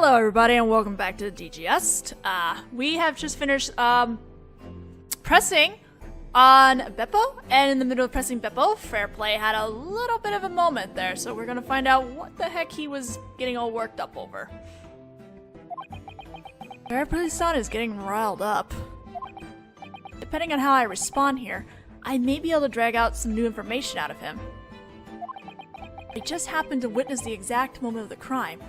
Hello everybody and welcome back to the DGS. We have just finished pressing on Beppo, and in the middle of pressing Beppo, Fairplay had a little bit of a moment there, so we're gonna find out what the heck he was getting all worked up over. Fairplay's son is getting riled up. Depending on how I respond here, I may be able to drag out some new information out of him. I just happened to witness the exact moment of the crime.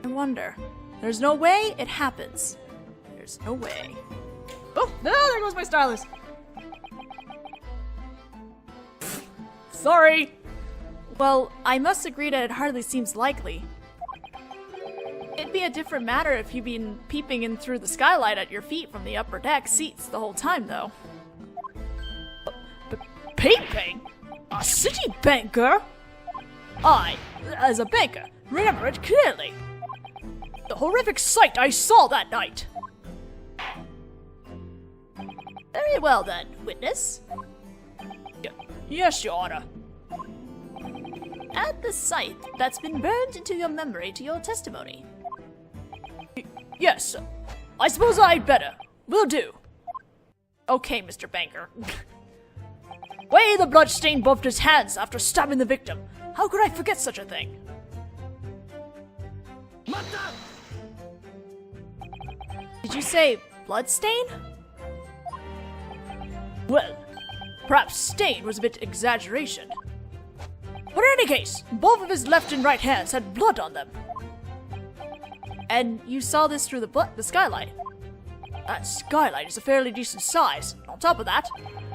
I wonder. There's no way it happens. There's no way. Oh, no, there goes my stylus. Sorry. Well, I must agree that it hardly seems likely. It'd be a different matter if you'd been peeping in through the skylight at your feet from the upper deck seats the whole time, though. Peeping? A city banker? I, as a banker, remember it clearly. The horrific sight I saw that night. Very well then, witness. Yes, Your Honor. Add the sight that's been burned into your memory to your testimony. Yes, I suppose I'd better. Will do. Okay, Mr. Banker. Way the blood stain buffed his hands after stabbing the victim. How could I forget such a thing? Did you say bloodstain? Well, perhaps stain was a bit exaggeration. But in any case, both of his left and right hands had blood on them. And you saw this through the skylight? That skylight is a fairly decent size. On top of that,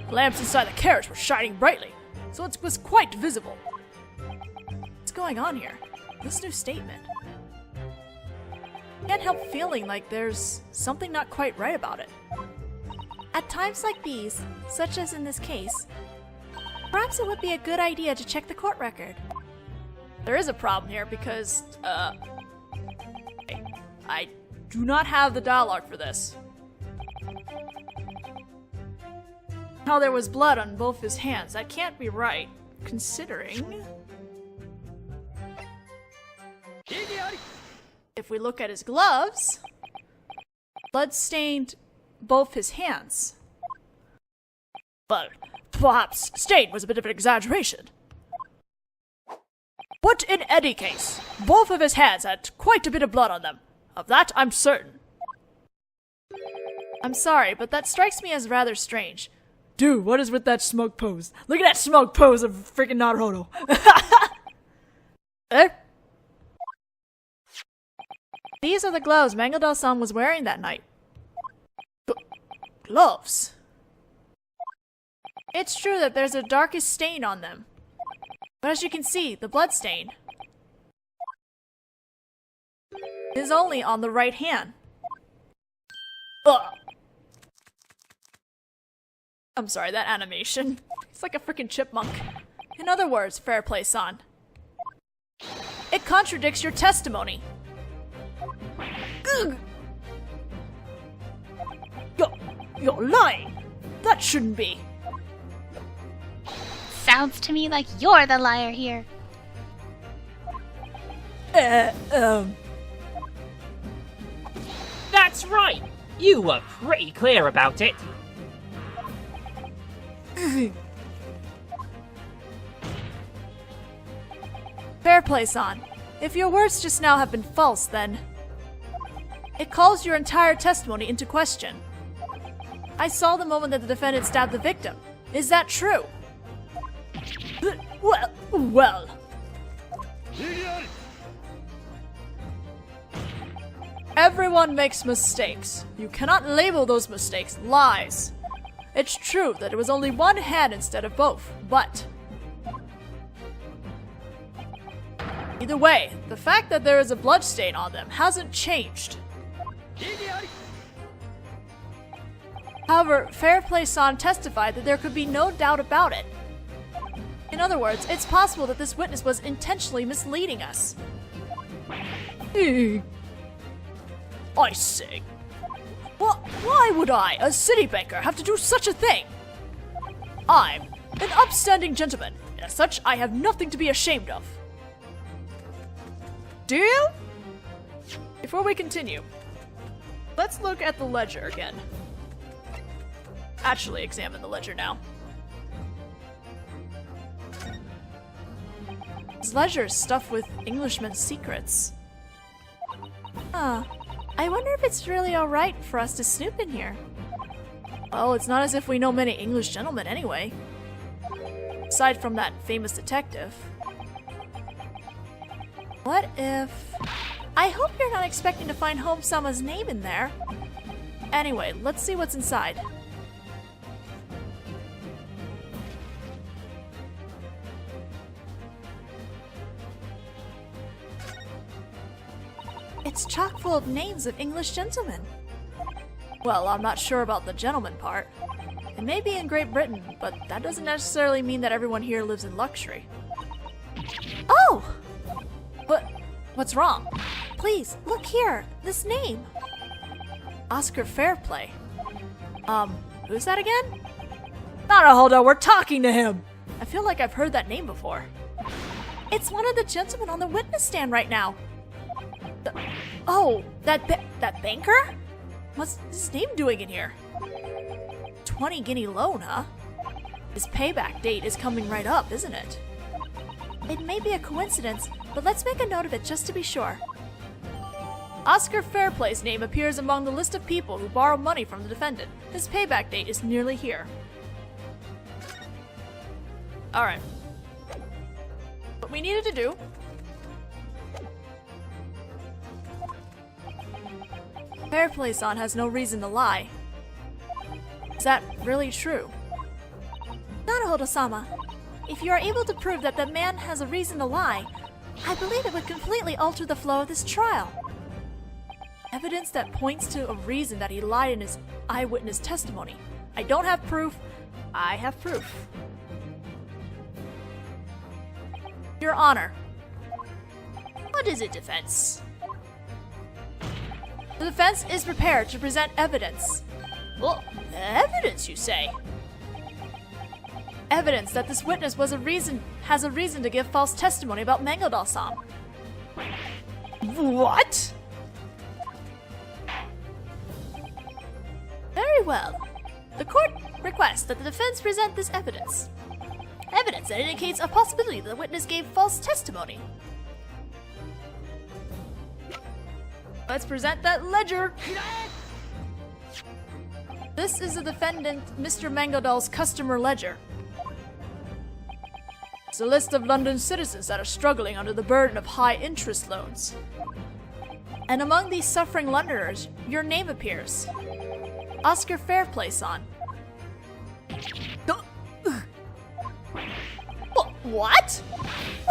the lamps inside the carriage were shining brightly, so it was quite visible. What's going on here? This new statement. I can't help feeling like there's something not quite right about it. At times like these, such as in this case, perhaps it would be a good idea to check the court record. There is a problem here because, I do not have the dialogue for this. How there was blood on both his hands, that can't be right, considering... If we look at his gloves, blood stained both his hands. But perhaps stain was a bit of an exaggeration. But in any case, both of his hands had quite a bit of blood on them. Of that I'm certain. I'm sorry, but that strikes me as rather strange. Dude, what is with that smug pose? Look at that smug pose of freaking Naruto. Eh? These are the gloves Mangeldal-san was wearing that night. Gloves? It's true that there's a darkest stain on them. But as you can see, the blood stain is only on the right hand. Ugh. I'm sorry, that animation. It's like a freaking chipmunk. In other words, Fairplay-san, it contradicts your testimony. Ugh. You're lying. That shouldn't be. Sounds to me like you're the liar here. That's right. You were pretty clear about it. Fairplay-san, if your words just now have been false, then it calls your entire testimony into question. I saw the moment that the defendant stabbed the victim. Is that true? Well. Everyone makes mistakes. You cannot label those mistakes lies. It's true that it was only one hand instead of both, but either way, the fact that there is a blood stain on them hasn't changed. However, Fairplay-san testified that there could be no doubt about it. In other words, it's possible that this witness was intentionally misleading us. I say, why would I, a city banker, have to do such a thing? I'm an upstanding gentleman, and as such, I have nothing to be ashamed of. Do you? Before we continue, let's look at the ledger again. Actually examine the ledger now. This ledger is stuffed with Englishmen's secrets. Huh. I wonder if it's really alright for us to snoop in here. Well, it's not as if we know many English gentlemen anyway. Aside from that famous detective. What if... I hope you're not expecting to find Home-sama's name in there. Anyway, let's see what's inside. It's chock full of names of English gentlemen. Well, I'm not sure about the gentleman part. It may be in Great Britain, but that doesn't necessarily mean that everyone here lives in luxury. Oh! But what's wrong? Please, look here. This name. Oscar Fairplay. Who's that again? Naruhodo, we're talking to him! I feel like I've heard that name before. It's one of the gentlemen on the witness stand right now. That banker? What's his name doing in here? 20 guinea loan, huh? His payback date is coming right up, isn't it? It may be a coincidence, but let's make a note of it just to be sure. Oscar Fairplay's name appears among the list of people who borrow money from the defendant. His payback date is nearly here. Alright. What we needed to do... Fairplay-san has no reason to lie. Is that really true? Naruhodo-sama, if you are able to prove that the man has a reason to lie, I believe it would completely alter the flow of this trial. Evidence that points to a reason that he lied in his eyewitness testimony. I don't have proof. I have proof. Your Honor. What is it, defense? The defense is prepared to present evidence. Well, evidence, you say? Evidence that this witness has a reason to give false testimony about Mango-san. What? Very well. The court requests that the defense present this evidence. Evidence that indicates a possibility that the witness gave false testimony. Let's present that ledger. This is the defendant, Mr. Mangodal's customer ledger. It's a list of London citizens that are struggling under the burden of high interest loans. And among these suffering Londoners, your name appears. Oscar Fairplay-san. What?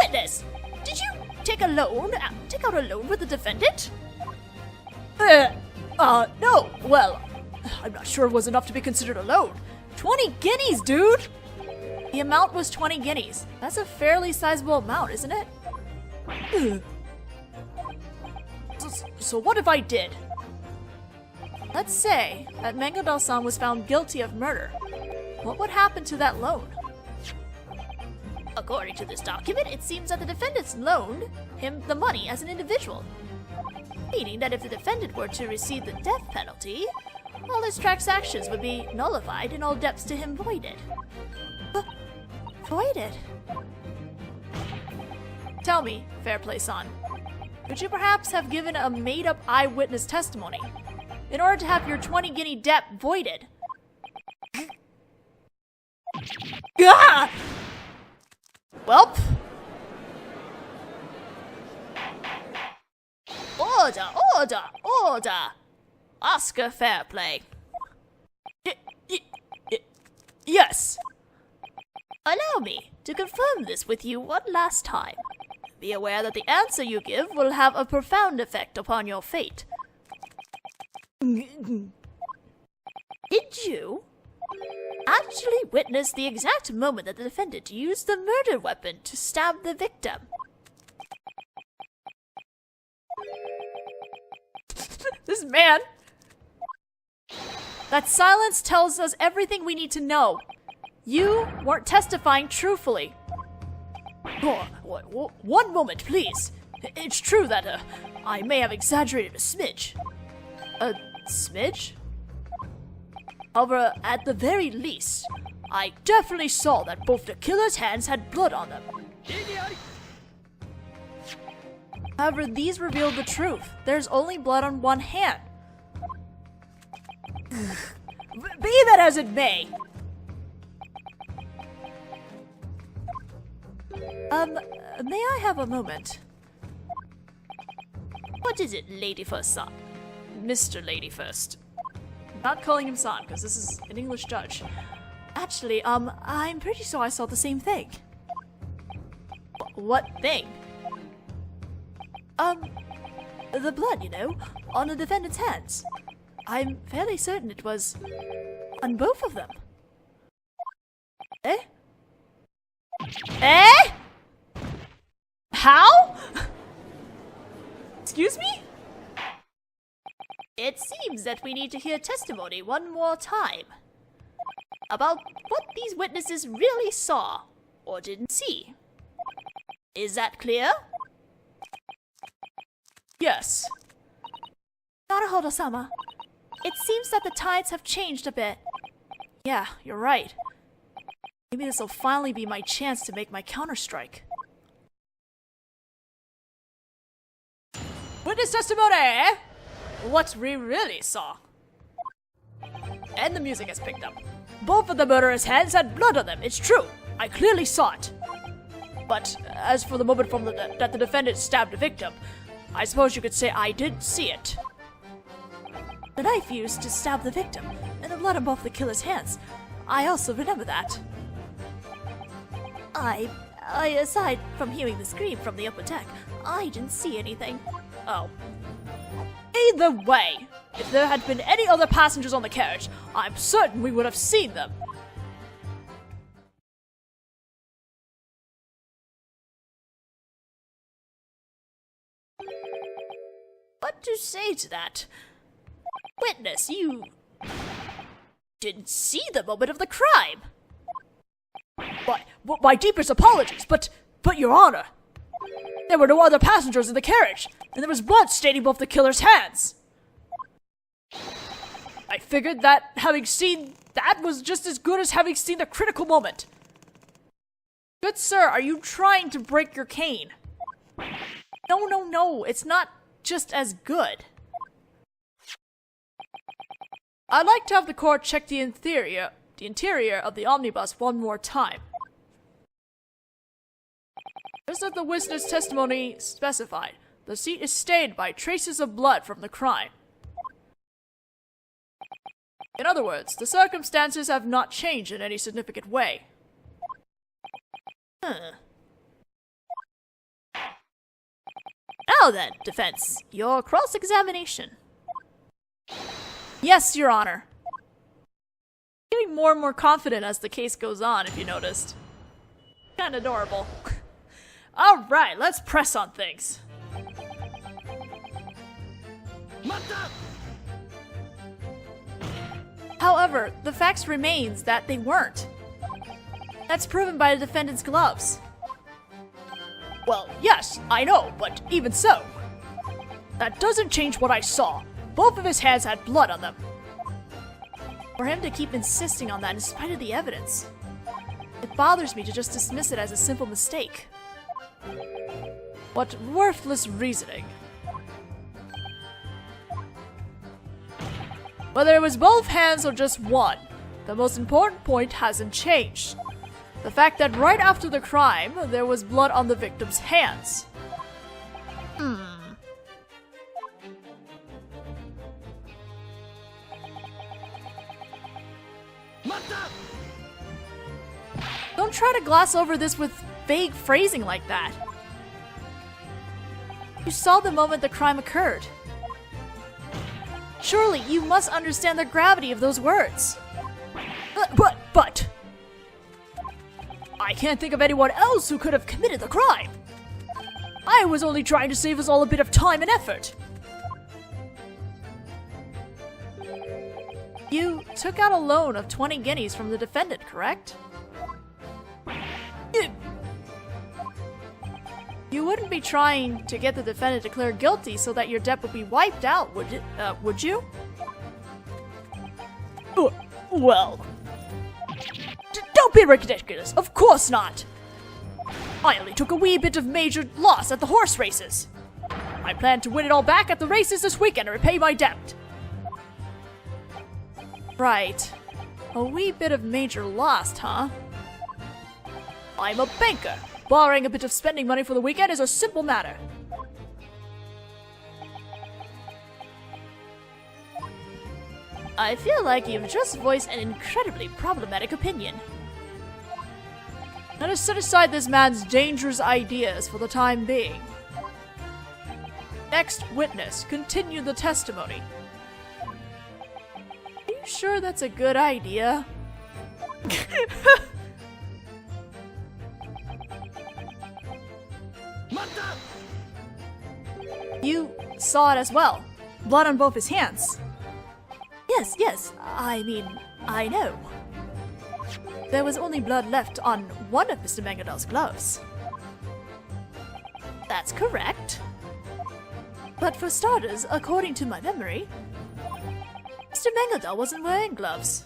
Witness, did you take out a loan with the defendant? No. Well, I'm not sure it was enough to be considered a loan. 20 guineas, dude! The amount was 20 guineas. That's a fairly sizable amount, isn't it? So what if I did? Let's say that Mangodal-san was found guilty of murder. What would happen to that loan? According to this document, it seems that the defendants loaned him the money as an individual. Meaning that if the defendant were to receive the death penalty, all his transactions would be nullified and all debts to him voided. Voided? Tell me, Fairplay-san, could you perhaps have given a made-up eyewitness testimony in order to have your 20 guinea debt voided? Gah! Welp. Order! Oscar Fairplay. Yes. Allow me to confirm this with you one last time. Be aware that the answer you give will have a profound effect upon your fate. Did you actually witness the exact moment that the defendant used the murder weapon to stab the victim? This man. That silence tells us everything we need to know. You weren't testifying truthfully. One moment, please. It's true that I may have exaggerated a smidge. A smidge? However, at the very least, I definitely saw that both the killer's hands had blood on them. However, these revealed the truth. There's only blood on one hand. Be that as it may. May I have a moment? What is it, Lady First Son? Mr. Lady First. Not calling him son, because this is an English judge. Actually, I'm pretty sure I saw the same thing. What thing? The blood, you know, on the defendant's hands. I'm fairly certain it was on both of them. Eh? Eh? How? Excuse me? It seems that we need to hear testimony one more time about what these witnesses really saw or didn't see. Is that clear? Yes. Naruhodo-sama. It seems that the tides have changed a bit. Yeah, you're right. Maybe this will finally be my chance to make my counterstrike. Witness testimony! What we really saw. And the music has picked up. Both of the murderer's hands had blood on them, it's true. I clearly saw it. But as for the moment from that the defendant stabbed the victim, I suppose you could say I did see it. The knife used to stab the victim, and the blood on both the killer's hands. I also remember that. Aside from hearing the scream from the upper deck, I didn't see anything. Oh. Either way, if there had been any other passengers on the carriage, I'm certain we would have seen them. What to say to that? Witness, you didn't see the moment of the crime. My deepest apologies, but Your Honor, there were no other passengers in the carriage, and there was blood staining both the killer's hands. I figured that having seen that was just as good as having seen the critical moment. Good sir, are you trying to break your cane? No, it's not just as good. I'd like to have the court check the interior of the omnibus one more time. Just as the witness testimony specified, the seat is stained by traces of blood from the crime. In other words, the circumstances have not changed in any significant way. Now then, defense, your cross-examination. Yes, Your Honor. Getting more and more confident as the case goes on, if you noticed. Kinda adorable. Alright, let's press on things. However, the fact remains that they weren't. That's proven by the defendant's gloves. Well, yes, I know, but even so. That doesn't change what I saw. Both of his hands had blood on them. For him to keep insisting on that in spite of the evidence, it bothers me to just dismiss it as a simple mistake. What worthless reasoning. Whether it was both hands or just one, the most important point hasn't changed. The fact that right after the crime, there was blood on the victim's hands. Don't try to gloss over this with vague phrasing like that. You saw the moment the crime occurred. Surely you must understand the gravity of those words. But... I can't think of anyone else who could have committed the crime. I was only trying to save us all a bit of time and effort. You took out a loan of 20 guineas from the defendant, correct? You wouldn't be trying to get the defendant declared guilty so that your debt would be wiped out, would you? Well... Don't be ridiculous! Of course not! I only took a wee bit of major loss at the horse races. I plan to win it all back at the races this weekend and repay my debt. Right. A wee bit of major loss, huh? I'm a banker. Borrowing a bit of spending money for the weekend is a simple matter. I feel like you've just voiced an incredibly problematic opinion. Let us set aside this man's dangerous ideas for the time being. Next witness, continue the testimony. Are you sure that's a good idea? You saw it as well. Blood on both his hands. Yes, I mean, I know. There was only blood left on one of Mr. Mangadal's gloves. That's correct. But for starters, according to my memory, Mr. Mangadal wasn't wearing gloves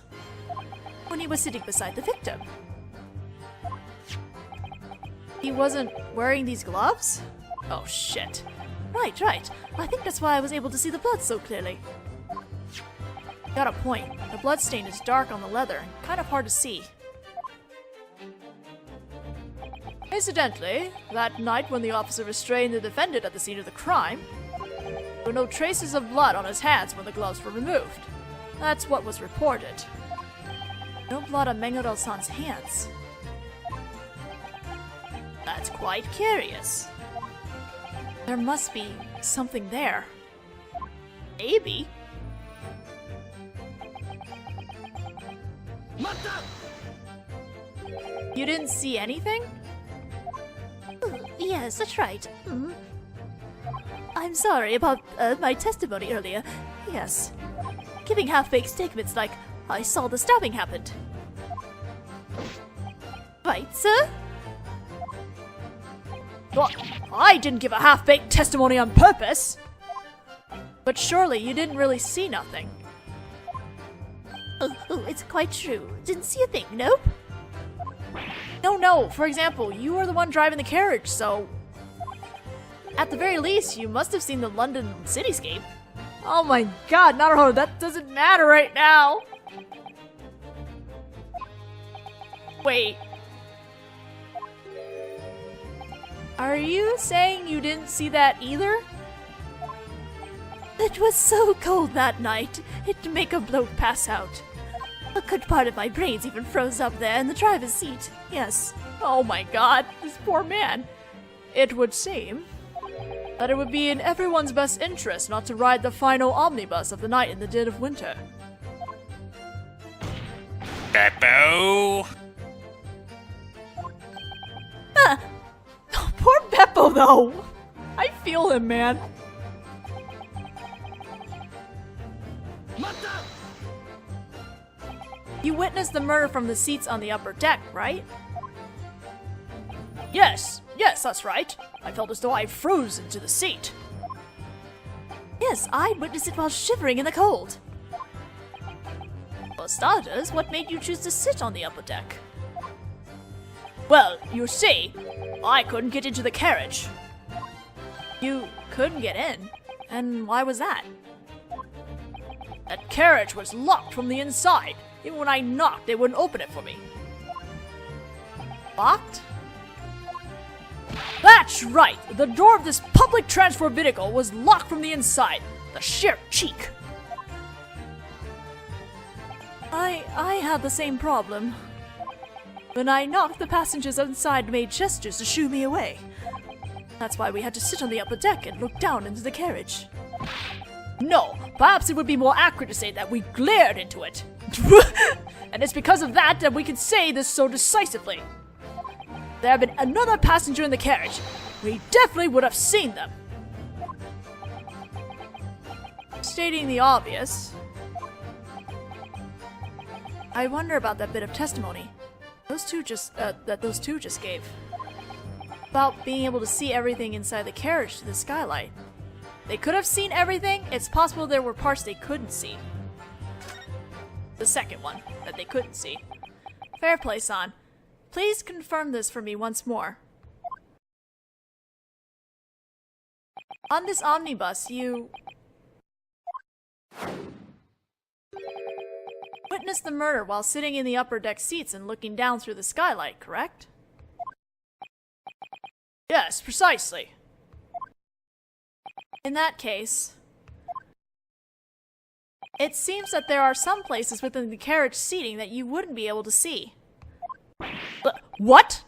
when he was sitting beside the victim. He wasn't wearing these gloves? Oh shit. Right. I think that's why I was able to see the blood so clearly. Got a point. The bloodstain is dark on the leather, kind of hard to see. Incidentally, that night when the officer restrained the defendant at the scene of the crime, there were no traces of blood on his hands when the gloves were removed. That's what was reported. No blood on Mangadal-san's hands. That's quite curious. There must be something there. Maybe. You didn't see anything? Yes, that's right. I'm sorry about my testimony earlier. Yes. Giving half-baked statements like, I saw the stabbing happened. Right, sir? Well, I didn't give a half-baked testimony on purpose. But surely you didn't really see nothing. Oh, it's quite true. Didn't see a thing, nope? No. For example, you were the one driving the carriage, so... At the very least, you must have seen the London cityscape. Oh my god, Naruto, that doesn't matter right now! Wait. Are you saying you didn't see that either? It was so cold that night, it'd make a bloke pass out. A good part of my brains even froze up there in the driver's seat, yes. Oh my god, this poor man. It would seem that it would be in everyone's best interest not to ride the final omnibus of the night in the dead of winter. Beppo! Oh, poor Beppo, though! I feel him, man. You witnessed the murder from the seats on the upper deck, right? Yes, that's right. I felt as though I froze into the seat. Yes, I witnessed it while shivering in the cold. For starters, what made you choose to sit on the upper deck? Well, you see, I couldn't get into the carriage. You couldn't get in? And why was that? That carriage was locked from the inside. Even when I knocked, they wouldn't open it for me. Locked? That's right! The door of this public transport vehicle was locked from the inside. The sheer cheek! I had the same problem. When I knocked, the passengers inside made gestures to shoo me away. That's why we had to sit on the upper deck and look down into the carriage. No, perhaps it would be more accurate to say that we glared into it. And it's because of that we can say this so decisively. If there had been another passenger in the carriage, we definitely would have seen them. Stating the obvious, I wonder about that bit of testimony those two just gave. about being able to see everything inside the carriage to the skylight. They could have seen everything. It's possible there were parts they couldn't see. The second one that they couldn't see. Fair play, San. Please confirm this for me once more. On this omnibus, you witnessed the murder while sitting in the upper deck seats and looking down through the skylight, correct? Yes, precisely. In that case, it seems that there are some places within the carriage seating that you wouldn't be able to see. What?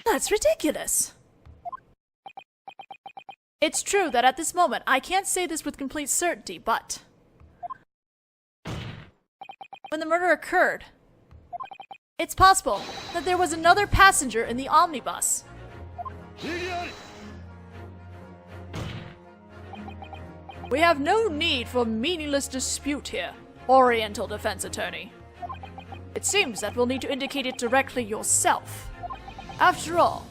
That's ridiculous. It's true that at this moment, I can't say this with complete certainty, but when the murder occurred, it's possible that there was another passenger in the omnibus. We have no need for meaningless dispute here, Oriental Defense Attorney. It seems that we'll need to indicate it directly yourself. After all,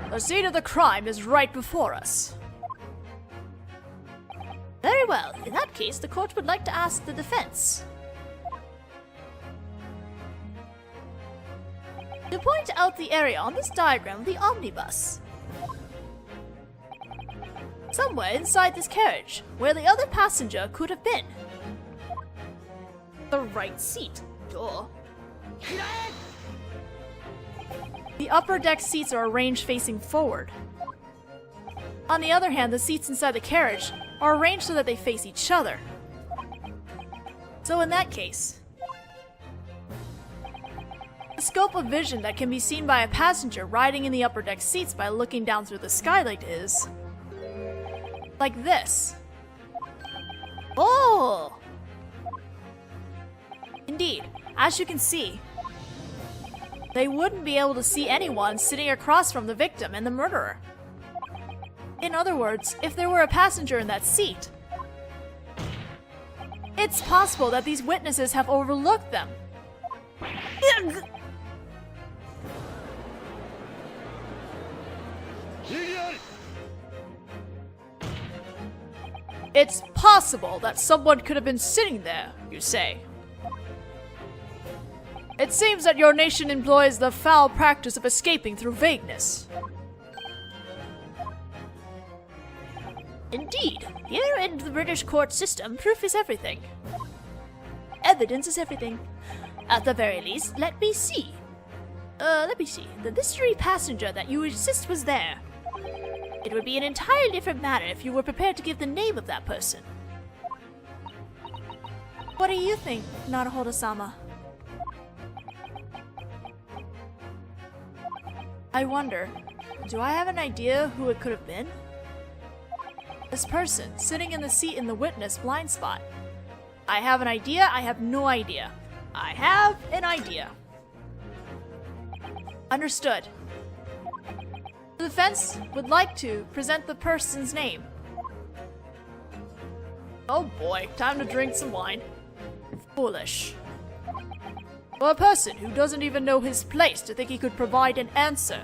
the scene of the crime is right before us. Very well. In that case, the court would like to ask the defense to point out the area on this diagram of the omnibus. Somewhere inside this carriage, where the other passenger could have been. The right seat. Duh. The upper deck seats are arranged facing forward. On the other hand, the seats inside the carriage are arranged so that they face each other. So in that case, the scope of vision that can be seen by a passenger riding in the upper deck seats by looking down through the skylight is like this. Oh! Indeed, as you can see, they wouldn't be able to see anyone sitting across from the victim and the murderer. In other words, if there were a passenger in that seat, it's possible that these witnesses have overlooked them. It's possible that someone could have been sitting there, you say. It seems that your nation employs the foul practice of escaping through vagueness. Indeed, here in the British court system, proof is everything. Evidence is everything. At the very least, let me see. The mystery passenger that you insist was there. It would be an entirely different matter if you were prepared to give the name of that person. What do you think, Naruhodo-sama? I wonder, do I have an idea who it could have been? This person, sitting in the seat in the witness blind spot. I have an idea, I have no idea. I have an idea. Understood. The defense would like to present the person's name. Oh boy, time to drink some wine. Foolish. For a person who doesn't even know his place to think he could provide an answer.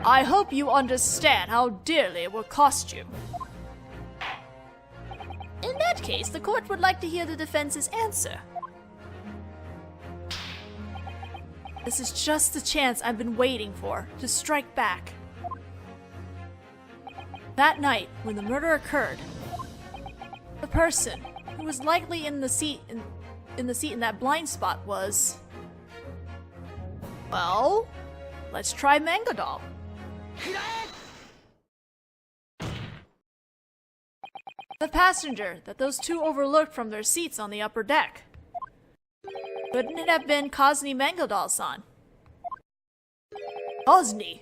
I hope you understand how dearly it will cost you. In that case, the court would like to hear the defense's answer. This is just the chance I've been waiting for, to strike back. That night, when the murder occurred, the person who was likely in the seat in that blind spot was... well, let's try Mango Doll. The passenger that those two overlooked from their seats on the upper deck. Couldn't it have been Kazni Mango Doll-san? Kazni?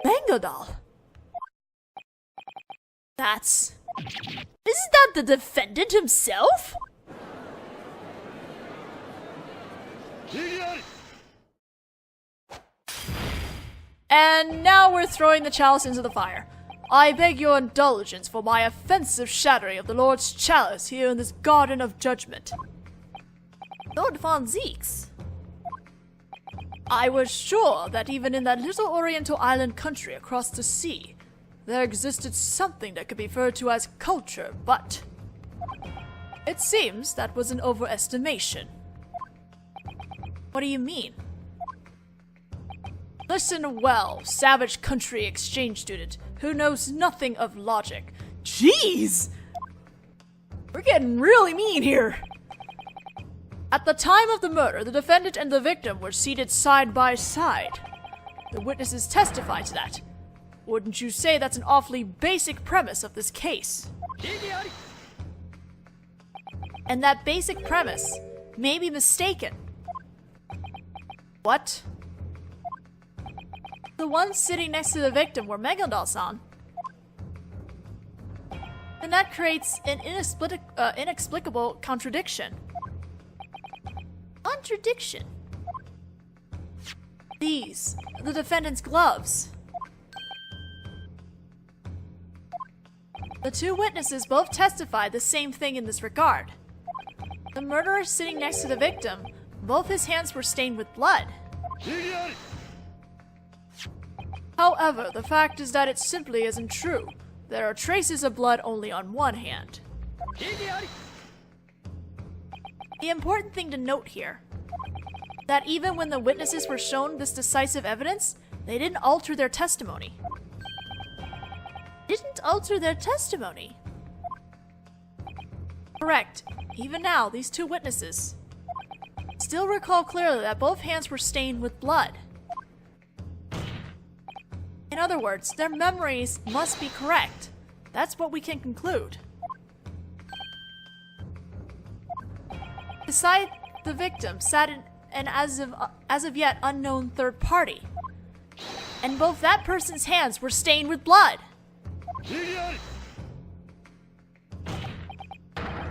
Mango Doll? Isn't that the defendant himself? And now we're throwing the chalice into the fire. I beg your indulgence for my offensive shattering of the Lord's chalice here in this garden of judgment. Lord von Zeeks. I was sure that even in that little oriental island country across the sea, there existed something that could be referred to as culture, but it seems that was an overestimation. What do you mean? Listen well, savage country exchange student who knows nothing of logic. Jeez! We're getting really mean here. At the time of the murder, the defendant and the victim were seated side by side. The witnesses testify to that. Wouldn't you say that's an awfully basic premise of this case? And that basic premise may be mistaken. What? The ones sitting next to the victim were Megadol-san. And that creates an inexplicable contradiction. Contradiction? These, the defendant's gloves. The two witnesses both testified the same thing in this regard. The murderer sitting next to the victim, both his hands were stained with blood. However, the fact is that it simply isn't true. There are traces of blood only on one hand. The important thing to note here, that even when the witnesses were shown this decisive evidence, they didn't alter their testimony. Correct. Even now, these two witnesses still recall clearly that both hands were stained with blood. In other words, their memories must be correct. That's what we can conclude. Beside the victim sat an as of yet unknown third party, and both that person's hands were stained with blood.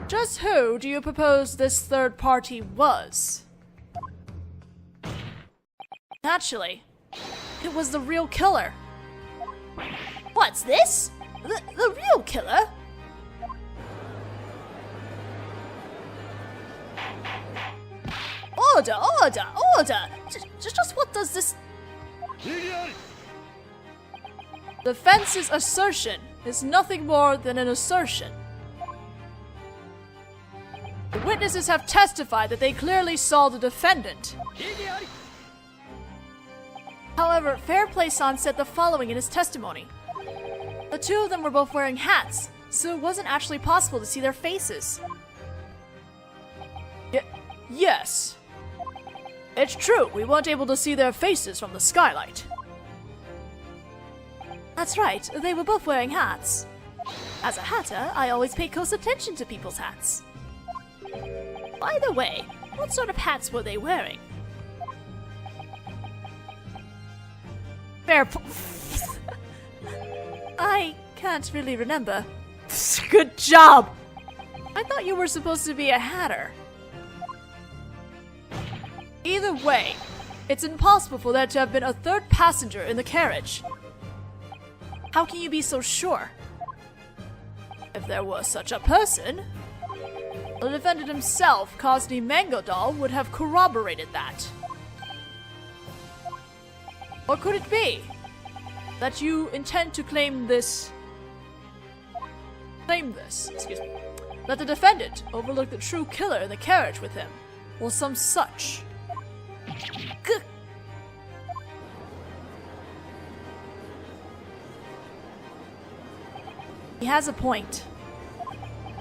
Just who do you propose this third party was? Naturally, it was the real killer. What's this? The real killer? Order! Just what does this... The fence's assertion is nothing more than an assertion. The witnesses have testified that they clearly saw the defendant. However, Fairplay-san said the following in his testimony. The two of them were both wearing hats, so it wasn't actually possible to see their faces. Yes. It's true, we weren't able to see their faces from the skylight. That's right, they were both wearing hats. As a hatter, I always pay close attention to people's hats. By the way, what sort of hats were they wearing? I can't really remember. Good job! I thought you were supposed to be a hatter. Either way, it's impossible for there to have been a third passenger in the carriage. How can you be so sure? If there was such a person, the defendant himself, Cosney Mangodal, would have corroborated that. Or could it be that you intend to claim this, that the defendant overlooked the true killer in the carriage with him, or some such? Gah! He has a point.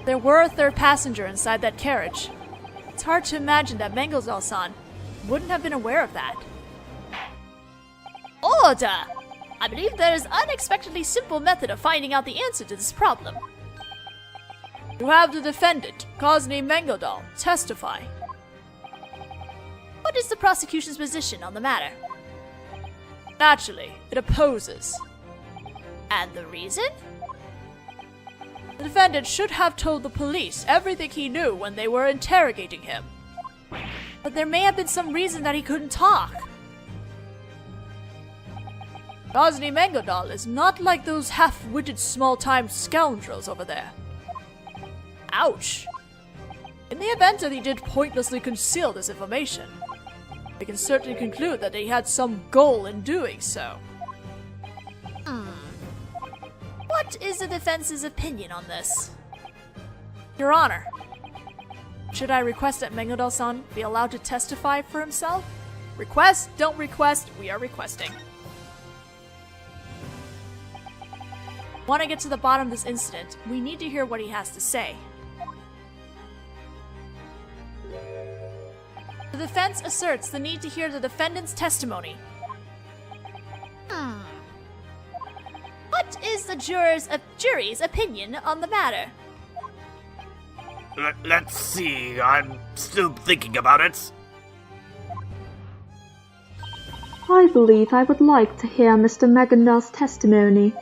There were a third passenger inside that carriage. It's hard to imagine that Mangodal-san wouldn't have been aware of that. Order! I believe there is an unexpectedly simple method of finding out the answer to this problem. You have the defendant, Cosney Mangodal, testify. What is the prosecution's position on the matter? Naturally, it opposes. And the reason? The defendant should have told the police everything he knew when they were interrogating him. But there may have been some reason that he couldn't talk. Cosney Mangodal is not like those half-witted small-time scoundrels over there. Ouch! In the event that he did pointlessly conceal this information, We can certainly conclude that he had some goal in doing so. What is the defense's opinion on this? Your Honor, should I request that Mengodo-san be allowed to testify for himself? Request, don't request, we are requesting. Want to get to the bottom of this incident, we need to hear what he has to say. The defense asserts the need to hear the defendant's testimony. What is the jury's opinion on the matter? Let's see, I'm still thinking about it. I believe I would like to hear Mr. Megandar's testimony.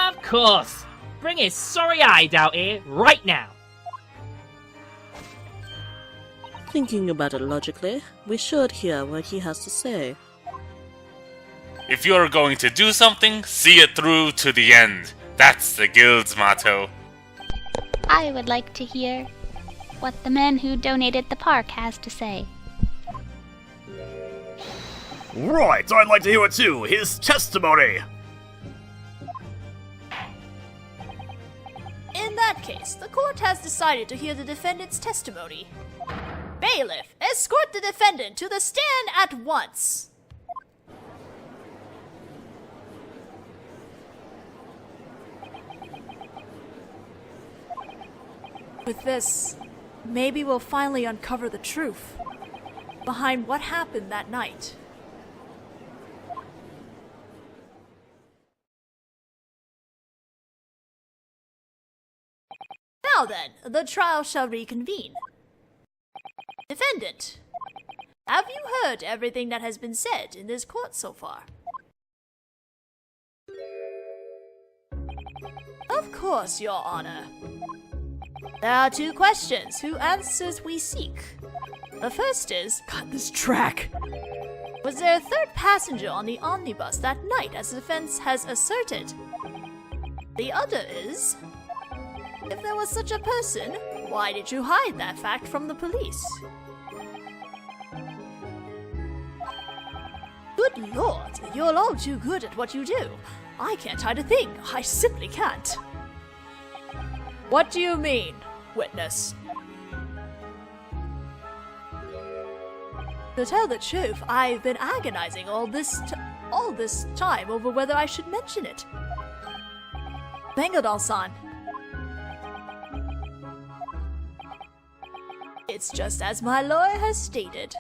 Of course! Bring his sorry hide out here, right now! Thinking about it logically, we should hear what he has to say. If you're going to do something, see it through to the end. That's the guild's motto. I would like to hear what the man who donated the park has to say. Right, I'd like to hear it too. His testimony. In that case, the court has decided to hear the defendant's testimony. Bailiff, escort the defendant to the stand at once. With this, maybe we'll finally uncover the truth behind what happened that night. Now then, the trial shall reconvene. Defendant, have you heard everything that has been said in this court so far? Of course, Your Honor. There are two questions whose answers we seek. The first is, Cut this track! was there a third passenger on the omnibus that night as the defense has asserted? The other is, if there was such a person, why did you hide that fact from the police? Good lord, you're all too good at what you do. I can't hide a thing. I simply can't. What do you mean, witness? To tell the truth, I've been agonizing all this time over whether I should mention it. Bengadal-san, It's just as my lawyer has stated.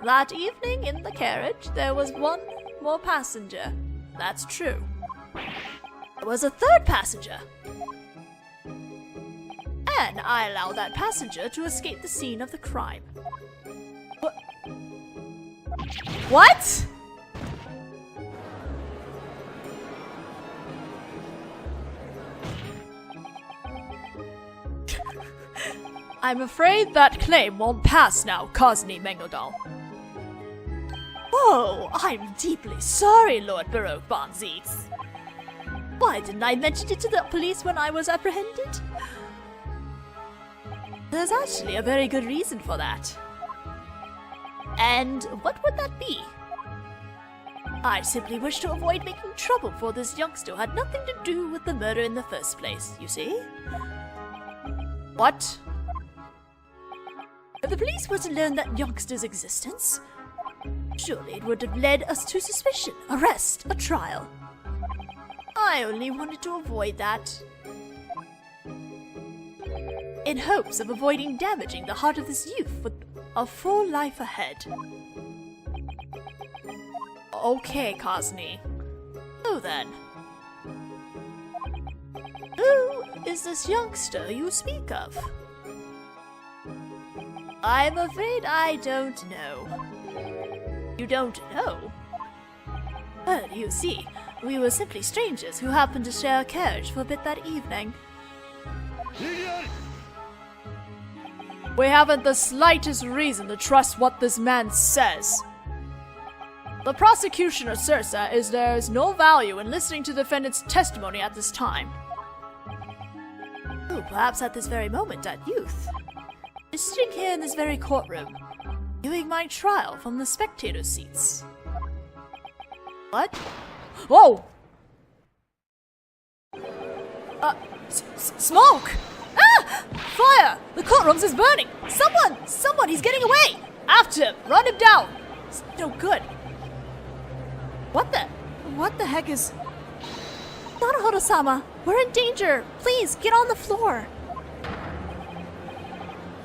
That evening in the carriage, there was one more passenger. That's true. There was a third passenger. And I allowed that passenger to escape the scene of the crime. what? I'm afraid that claim won't pass now, Cosney Mengodal. Oh, I'm deeply sorry, Lord Baroque Bonzeats. Why didn't I mention it to the police when I was apprehended? There's actually a very good reason for that. And what would that be? I simply wish to avoid making trouble for this youngster who had nothing to do with the murder in the first place, you see? What? If the police were to learn that youngster's existence, surely it would have led us to suspicion, arrest, a trial. I only wanted to avoid that, in hopes of avoiding damaging the heart of this youth with a full life ahead. Okay, Cosney. So then, who is this youngster you speak of? I'm afraid I don't know. You don't know? Well, you see, we were simply strangers who happened to share a carriage for a bit that evening. We haven't the slightest reason to trust what this man says. The prosecution asserts that there is no value in listening to the defendant's testimony at this time. Oh, perhaps at this very moment that youth is sitting here in this very courtroom. viewing my trial from the spectator seats. What? Whoa! Smoke! Ah! Fire! The courtrooms is burning! Someone, he's getting away! After him! Run him down! It's no good. What the heck is... Naruhodo-sama, we're in danger. Please, get on the floor.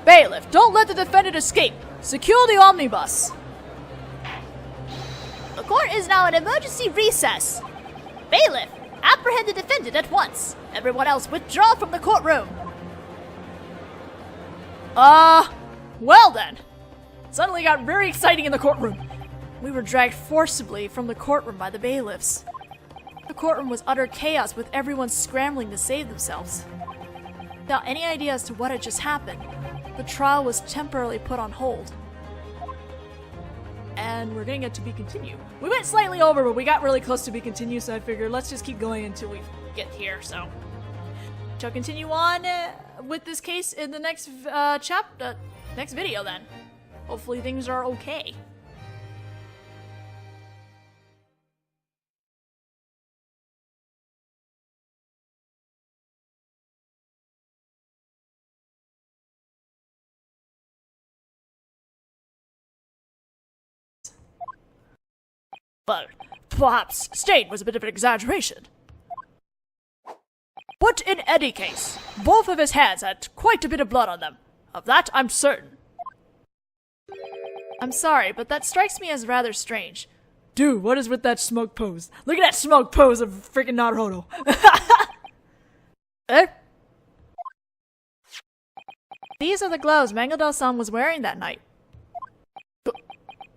Bailiff, don't let the defendant escape! Secure the omnibus! The court is now in emergency recess. Bailiff, apprehend the defendant at once. Everyone else withdraw from the courtroom. Well then. Suddenly got very exciting in the courtroom. We were dragged forcibly from the courtroom by the bailiffs. The courtroom was utter chaos with everyone scrambling to save themselves. Without any idea as to what had just happened, the trial was temporarily put on hold. And we're getting it to be continued. We went slightly over, but we got really close to be continued, so I figured let's just keep going until we get here, so. Shall continue on with this case in the next next video then. Hopefully things are okay. But perhaps stain was a bit of an exaggeration. But in any case, both of his hands had quite a bit of blood on them. Of that I'm certain. I'm sorry, but that strikes me as rather strange. Dude, what is with that smoke pose? Look at that smoke pose of freaking Naruhodo. Eh? These are the gloves Mangeldal-san was wearing that night.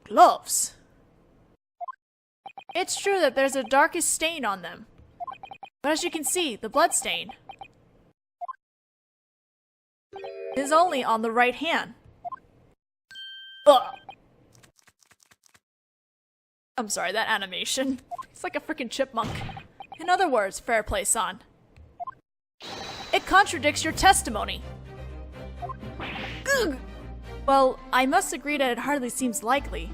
Gloves? It's true that there's a darkest stain on them. But as you can see, the blood stain is only on the right hand. Ugh. I'm sorry, that animation. It's like a freaking chipmunk. In other words, fair play, son. It contradicts your testimony. Ugh. Well, I must agree that it hardly seems likely.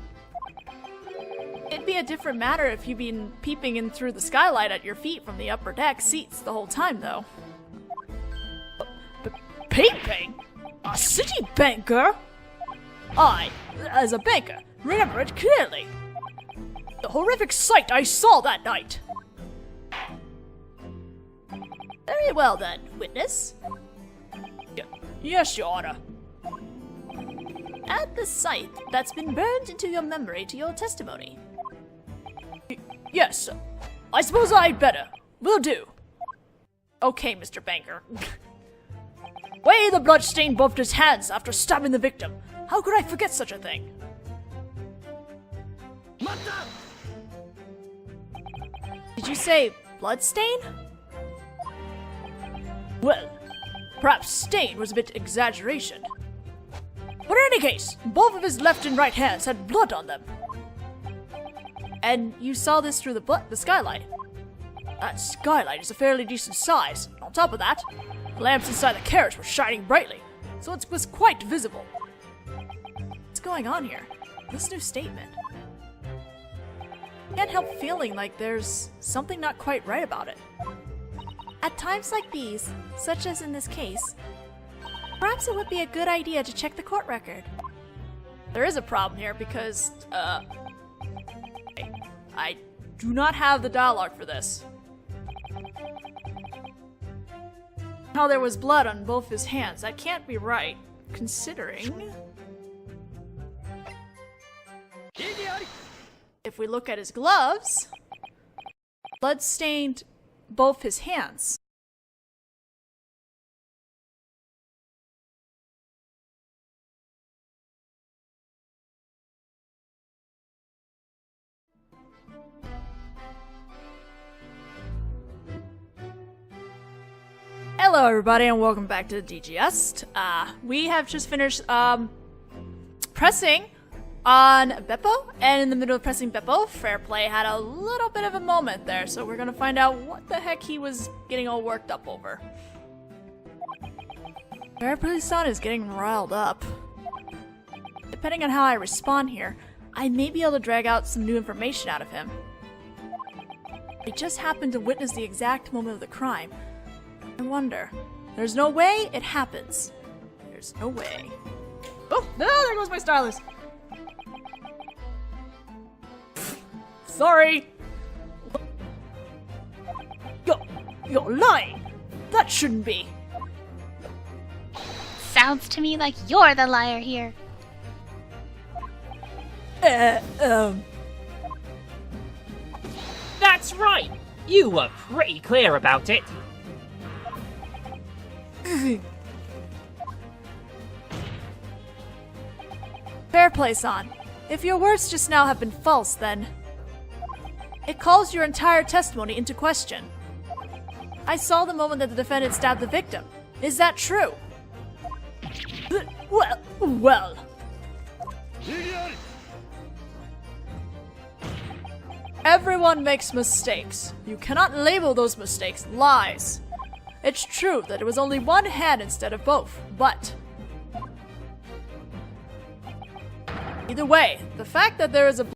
It'd be a different matter if you'd been peeping in through the skylight at your feet from the upper deck seats the whole time, though. Peeping? A city banker? I, as a banker, remember it clearly. The horrific sight I saw that night. Very well then, witness. Yes, Your Honor. Add the sight that's been burned into your memory to your testimony. Yes, I suppose I'd better. Will do. Okay, Mr. Banker. Way the blood stain buffed his hands after stabbing the victim. How could I forget such a thing? Did you say blood stain? Well, perhaps stain was a bit exaggeration. But in any case, both of his left and right hands had blood on them. And you saw this through the skylight. That skylight is a fairly decent size. On top of that, the lamps inside the carriage were shining brightly, so it was quite visible. What's going on here? This new statement. I can't help feeling like there's something not quite right about it. At times like these, such as in this case, perhaps it would be a good idea to check the court record. There is a problem here because, I do not have the dialogue for this. How there was blood on both his hands. That can't be right, considering... If we look at his gloves, blood stained both his hands. Hello everybody and welcome back to the DGS. We have just finished pressing on Beppo, and in the middle of pressing Beppo, Fairplay had a little bit of a moment there, so we're gonna find out what the heck he was getting all worked up over. Fairplay's son is getting riled up. depending on how I respond here, I may be able to drag out some new information out of him. I just happened to witness the exact moment of the crime. I wonder. There's no way it happens. There's no way. Oh, no, there goes my stylus. Sorry. You're lying. That shouldn't be. Sounds to me like you're the liar here. That's right! You were pretty clear about it. Fair play, San. If your words just now have been false, then it calls your entire testimony into question. I saw the moment that the defendant stabbed the victim. Is that true? Well. Everyone makes mistakes. You cannot label those mistakes lies. It's true that it was only one hand instead of both, but either way, the fact that there is a